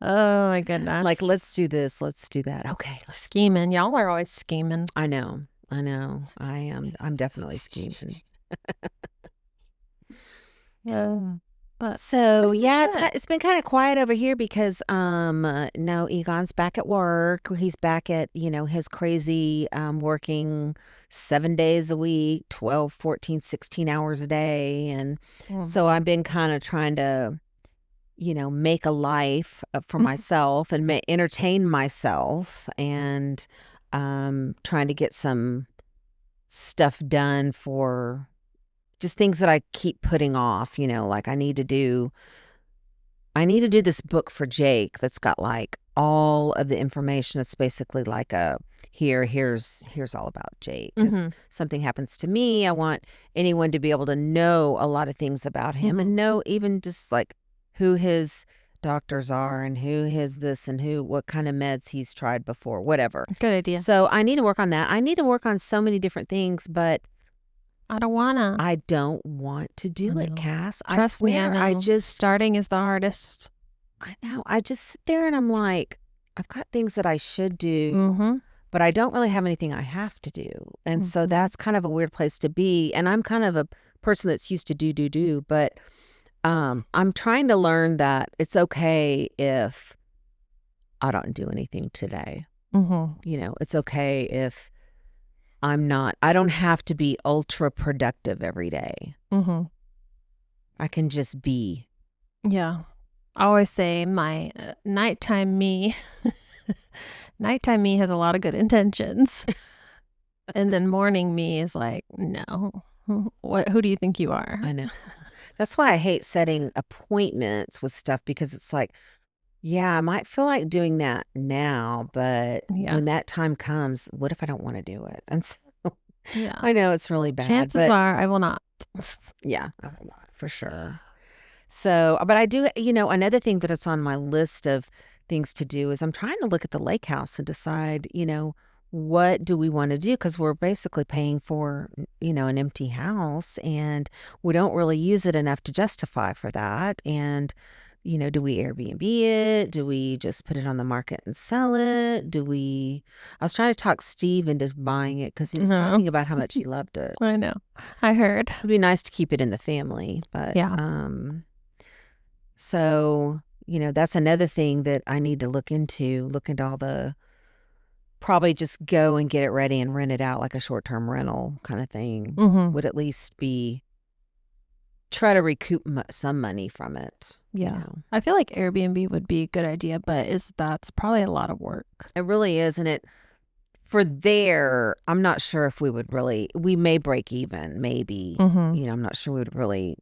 Oh my goodness. Like, let's do this, let's do that. Okay. Scheming. Y'all are always scheming. I know. I am. I'm definitely scheming. But So yeah, good. it's been kind of quiet over here because no, Egon's back at work. He's back at, his crazy working 7 days a week, 12, 14, 16 hours a day. And so I've been kind of trying to, make a life for myself and entertain myself, and trying to get some stuff done for just things that I keep putting off, like I need to do this book for Jake that's got like all of the information. It's basically like here's all about Jake. 'Cause something happens to me, I want anyone to be able to know a lot of things about him and know even just like who his doctors are and who his this and what kind of meds he's tried before, whatever. Good idea. So I need to work on that. I need to work on so many different things, but I don't wanna. I don't want to do it, Cass. Trust me, I know. Starting is the hardest. I know. I just sit there and I'm like, I've got things that I should do, but I don't really have anything I have to do. And so that's kind of a weird place to be. And I'm kind of a person that's used to do, but I'm trying to learn that it's okay if I don't do anything today. It's okay if I don't have to be ultra productive every day. I can just be. Yeah. I always say my nighttime me has a lot of good intentions. And then morning me is like, no. Who do you think you are? I know. That's why I hate setting appointments with stuff, because it's like, yeah, I might feel like doing that now, but when that time comes, what if I don't want to do it? And so I know it's really bad. Chances are I will not. Yeah, I will not, for sure. So, but I do, another thing that it's on my list of things to do is I'm trying to look at the lake house and decide, what do we want to do? Because we're basically paying for, an empty house, and we don't really use it enough to justify for that. And, do we Airbnb it? Do we just put it on the market and sell it? I was trying to talk Steve into buying it because he was talking about how much he loved it. I know. I heard. It'd be nice to keep it in the family, but so, that's another thing that I need to look into all the, probably just go and get it ready and rent it out like a short-term rental kind of thing. Would at least try to recoup some money from it. Yeah. I feel like Airbnb would be a good idea, but that's probably a lot of work. It really is. And for there, I'm not sure if we may break even, maybe. I'm not sure we would really.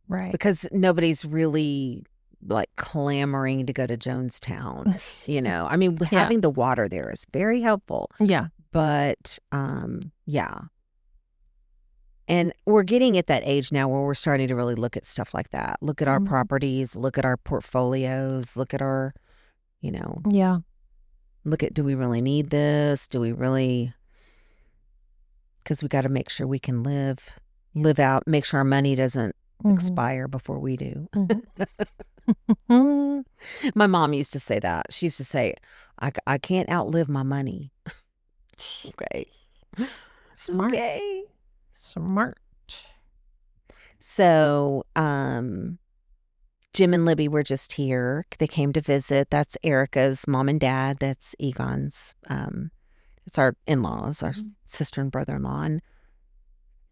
Right. Because nobody's really like clamoring to go to Jonestown, I mean, having the water there is very helpful. Yeah. But, yeah. And we're getting at that age now where we're starting to really look at stuff like that. Look at our properties, look at our portfolios, look at our, Yeah. Look at, do we really need this? Do we really? Because we got to make sure we can live out, make sure our money doesn't expire before we do. My mom used to say that. She used to say, I can't outlive my money. Okay. Smart. Okay. Smart. So, Jim and Libby were just here. They came to visit. That's Erica's mom and dad. That's Egon's. It's our in-laws, our sister and brother-in-law. And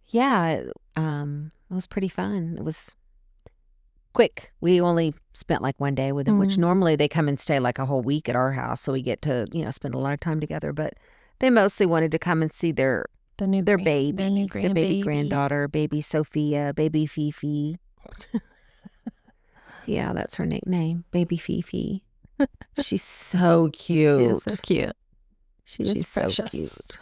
yeah, it was pretty fun. It was quick. We only spent like one day with them, which normally they come and stay like a whole week at our house. So we get to, spend a lot of time together. But they mostly wanted to come and see their baby, their baby granddaughter, baby Sophia, baby Fifi. Yeah, that's her nickname, baby Fifi. She's so cute. She is so cute. She's precious. So cute.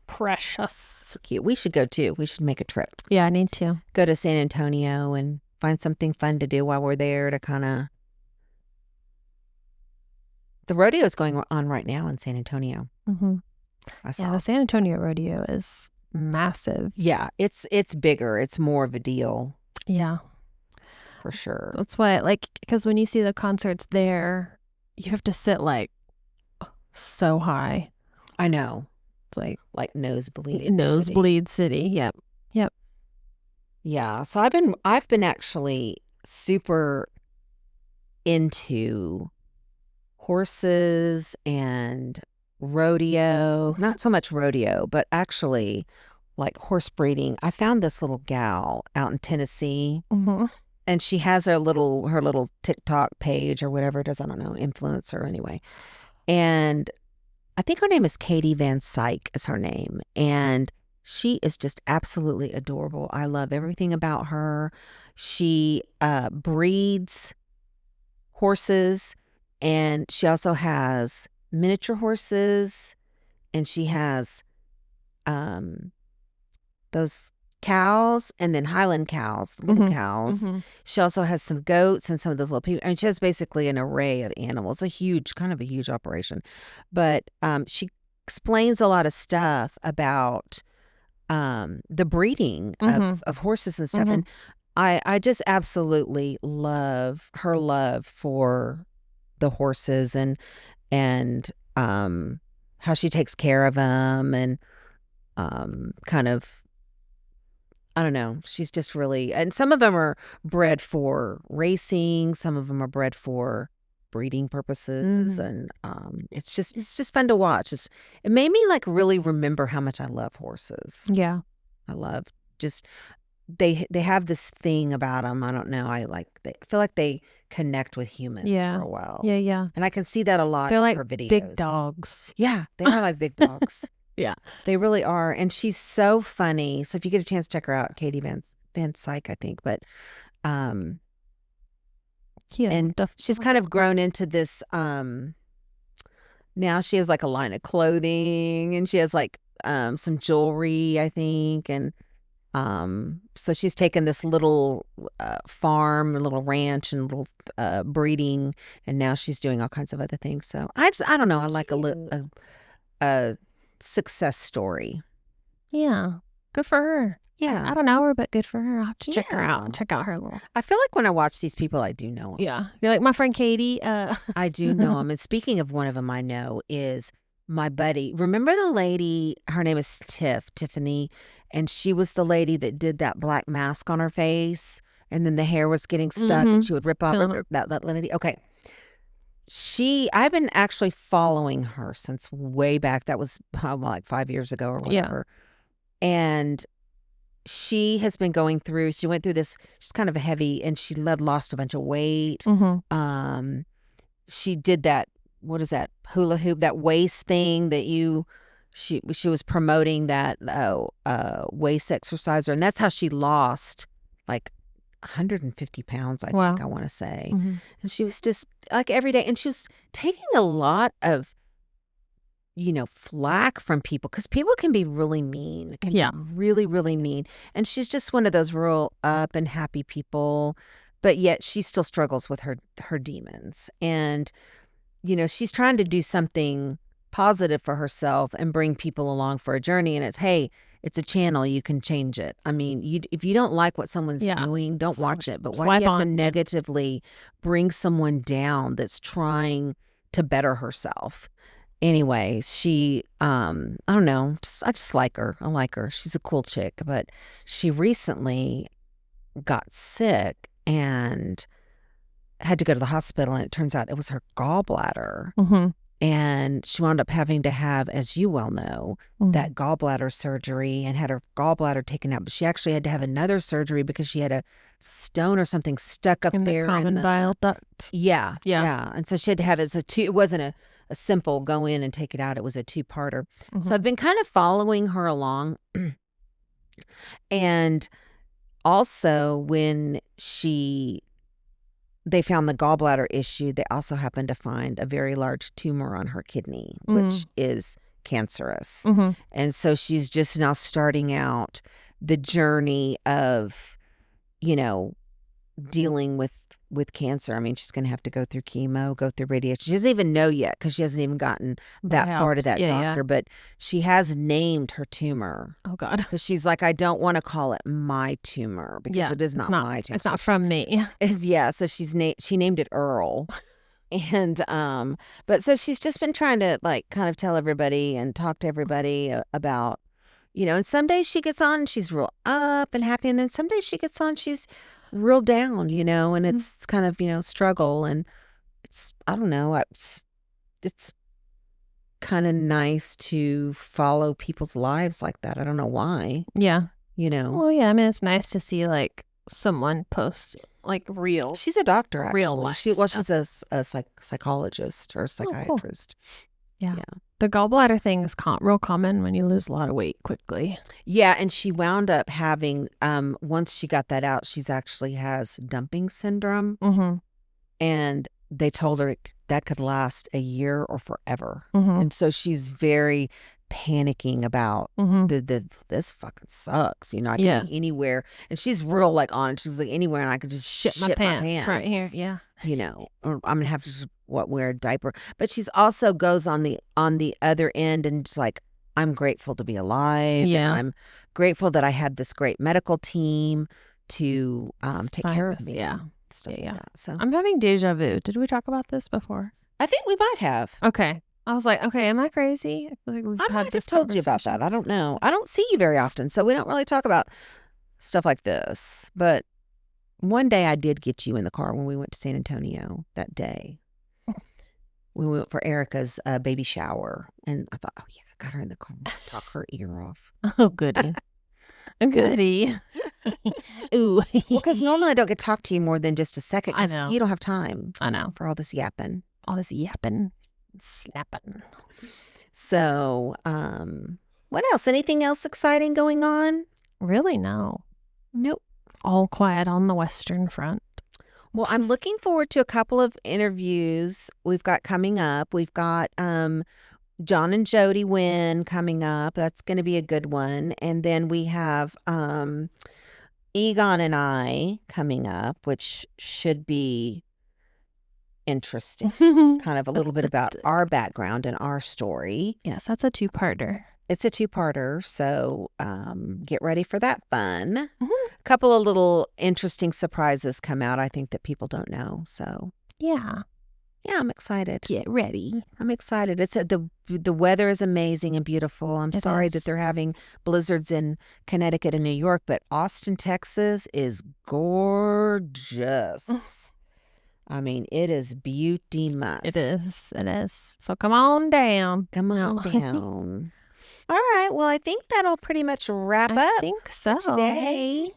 Precious. So cute. We should go too. We should make a trip. Yeah, I need to. Go to San Antonio and find something fun to do while we're there to kind of. The rodeo is going on right now in San Antonio. I saw. Yeah, the San Antonio rodeo is massive. Yeah, it's bigger. It's more of a deal Yeah. for sure. That's why, like, because when you see the concerts there, you have to sit like so high. I know. It's like Nosebleed city. Yep. Yep. Yeah. So I've been actually super into horses and rodeo. Not so much rodeo, but actually like horse breeding. I found this little gal out in Tennessee, Mm-hmm. and she has her little TikTok page or whatever it is. I don't know, influencer anyway. And I think her name is Katie Van Syke is her name. And she is just absolutely adorable. I love everything about her. She breeds horses, and she also has miniature horses, and she has those cows, and then Highland cows, the little cows. Mm-hmm. She also has some goats and some of those little people. And she has basically an array of animals, kind of a huge operation. But she explains a lot of stuff about the breeding of horses and stuff. And I just absolutely love her love for the horses and how she takes care of them, and kind of, I don't know. She's just really, and some of them are bred for racing. Some of them are bred for breeding purposes, and it's just fun to watch. It made me like really remember how much I love horses. Yeah, I love just they have this thing about them. I don't know. I feel like they connect with humans for a while. Yeah. And I can see that a lot. They're like in her videos. big dogs. Yeah, they are like big dogs. Yeah. They really are. And she's so funny. So if you get a chance, check her out, Katie Van Syke, I think. But and she's kind of grown into this, now she has like a line of clothing, and she has like some jewelry, I think. And so she's taken this little farm, a little ranch, and little breeding, and now she's doing all kinds of other things. So I don't know. I like a success story. Yeah. Good for her. Yeah. I don't know her, but good for her. I'll have to check her Yeah. out. Check out her little. I feel like when I watch these people, I do know them. Yeah. You're like my friend Katie. I do know them. And speaking of one of them I know is my buddy. Remember the lady, her name is Tiffany, and she was the lady that did that black mask on her face, and then the hair was getting stuck, and she would rip off that lady. Okay. I've been actually following her since way back. That was like 5 years ago or whatever. Yeah. And she has been going through, she went through this, she's kind of a heavy, and she lost a bunch of weight. She did that, what is that, hula hoop, that waist thing that she was promoting, that waist exerciser. And that's how she lost like 150 pounds, I think, I want to say. And she was just like every day, and she was taking a lot of, flack from people, because people can be really mean, be really, really mean. And she's just one of those real up and happy people, but yet she still struggles with her demons. And, she's trying to do something positive for herself and bring people along for a journey. And it's a channel. You can change it. I mean, if you don't like what someone's doing, don't watch it. But why do you have to negatively bring someone down that's trying to better herself? Anyway, she, I don't know, I just like her. I like her. She's a cool chick. But she recently got sick and had to go to the hospital, and it turns out it was her gallbladder. And she wound up having to have, as you well know, that gallbladder surgery, and had her gallbladder taken out. But she actually had to have another surgery because she had a stone or something stuck up there. The common bile duct. Yeah. And so she had to have it. It wasn't a simple go in and take it out. It was a 2-parter. So I've been kind of following her along. And also when they found the gallbladder issue, they also happened to find a very large tumor on her kidney, which is cancerous. And so she's just now starting out the journey of, dealing with with cancer. I mean, she's going to have to go through chemo, go through radiation. She doesn't even know yet because she hasn't even gotten that far to that doctor. But she has named her tumor. Oh, God. Because she's like, I don't want to call it my tumor because it is not my tumor. It's not from me. So she named it Earl. And but so she's just been trying to like kind of tell everybody and talk to everybody about, and some days she gets on and she's real up and happy, and then some days she gets on she's real down, and it's kind of struggle, and it's, I don't know, it's kind of nice to follow people's lives like that. I don't know why. Yeah. Well, yeah, I mean, it's nice to see like someone post like real. She's a doctor, actually. Real life. She's a psychologist or a psychiatrist. Cool. Yeah. The gallbladder thing is real common when you lose a lot of weight quickly. Yeah, and she wound up having, once she got that out, she's actually has dumping syndrome. Mm-hmm. And they told her that could last a year or forever. Mm-hmm. And so she's very panicking about this fucking sucks. I can be anywhere. And she's real like on it. She's like anywhere and I could just shit my pants right here. Yeah. Or I'm going to have to just wear a diaper. But she's also goes on the other end and just like, I'm grateful to be alive. Yeah. I'm grateful that I had this great medical team to take care of me. Yeah. Stuff like that. So I'm having deja vu. Did we talk about this before? I think we might have. Okay. I was like, okay, am I crazy? I feel like we've I had might this have told you about that. I don't know. I don't see you very often, so we don't really talk about stuff like this. But one day I did get you in the car when we went to San Antonio that day. We went for Erica's baby shower, and I thought, oh yeah, I got her in the car, talk her ear off. Oh, goody. Goody. Ooh. Well, because normally I don't get to talk to you more than just a second. I know. You don't have time. I know. For all this yapping. All this yapping. Snapping. So, what else? Anything else exciting going on? Really, no. Nope. All quiet on the Western Front. Well, I'm looking forward to a couple of interviews we've got coming up. We've got John and Jody Wynn coming up. That's going to be a good one. And then we have Egon and I coming up, which should be interesting. Kind of a little bit about our background and our story. Yes, that's a two-parter. It's a two-parter, so get ready for that fun. Mm-hmm. A couple of little interesting surprises come out, I think, that people don't know. So yeah, I'm excited. Get ready. I'm excited. It's the weather is amazing and beautiful. I'm sorry that they're having blizzards in Connecticut and New York, but Austin, Texas is gorgeous. I mean, it is beauty must. It is. It is. So come on down. Come on down. All right. Well, I think that'll pretty much wrap up. I think so. Today.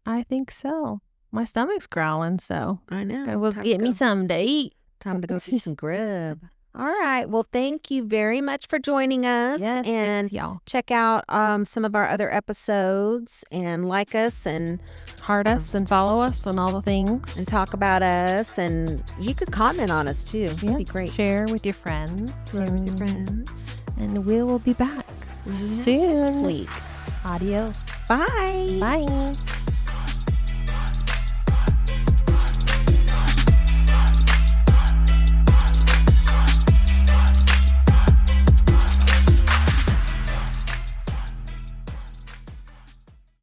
I think so. My stomach's growling, so I know. gotta get me something to eat. Time to go get some grub. All right. Well, thank you very much for joining us. Yes, and thanks, y'all. Check out some of our other episodes and like us and heart us and follow us and all the things. And talk about us. And you could comment on us too. That'd be great. Share with your friends. Share with your friends. And we will be back soon. Next week. Adios. Bye. Bye.